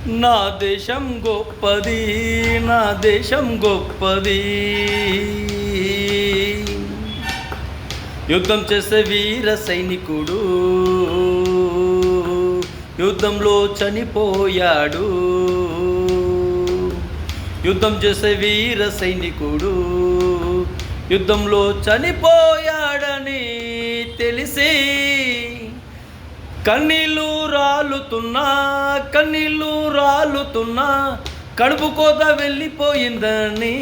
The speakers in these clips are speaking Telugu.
నా దేశం గొప్పది, నా దేశం గొప్పది. యుద్ధం చేసే వీర సైనికుడు యుద్ధంలో చనిపోయాడు. యుద్ధం చేసే వీర సైనికుడు యుద్ధంలో చనిపోయాడని తెలిసి కన్నీళ్ళు రాలుతున్నా కడుపు కోత వెళ్ళిపోయిందని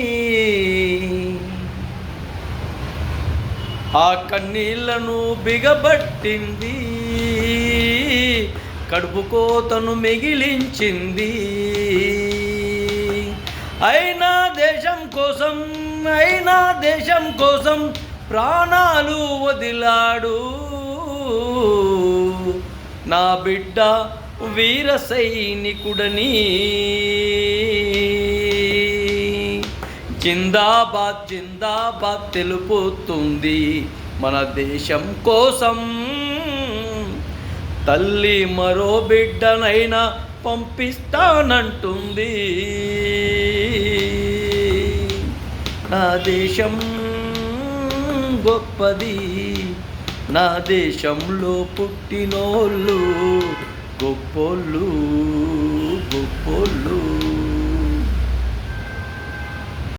ఆ కన్నీళ్లను బిగబట్టింది, కడుపు కోతను మిగిలించింది. అయినా దేశం కోసం ప్రాణాలు వదిలాడు నా బిడ్డ వీర సైనికుడని. జిందాబాద్ జిందాబాద్ తెలుపుతుంది మన దేశం కోసం. తల్లి మరో బిడ్డనైనా పంపిస్తానంటుంది. నా దేశం గొప్పది, నా దేశంలో పుట్టినోళ్ళు గొప్పోళ్ళు.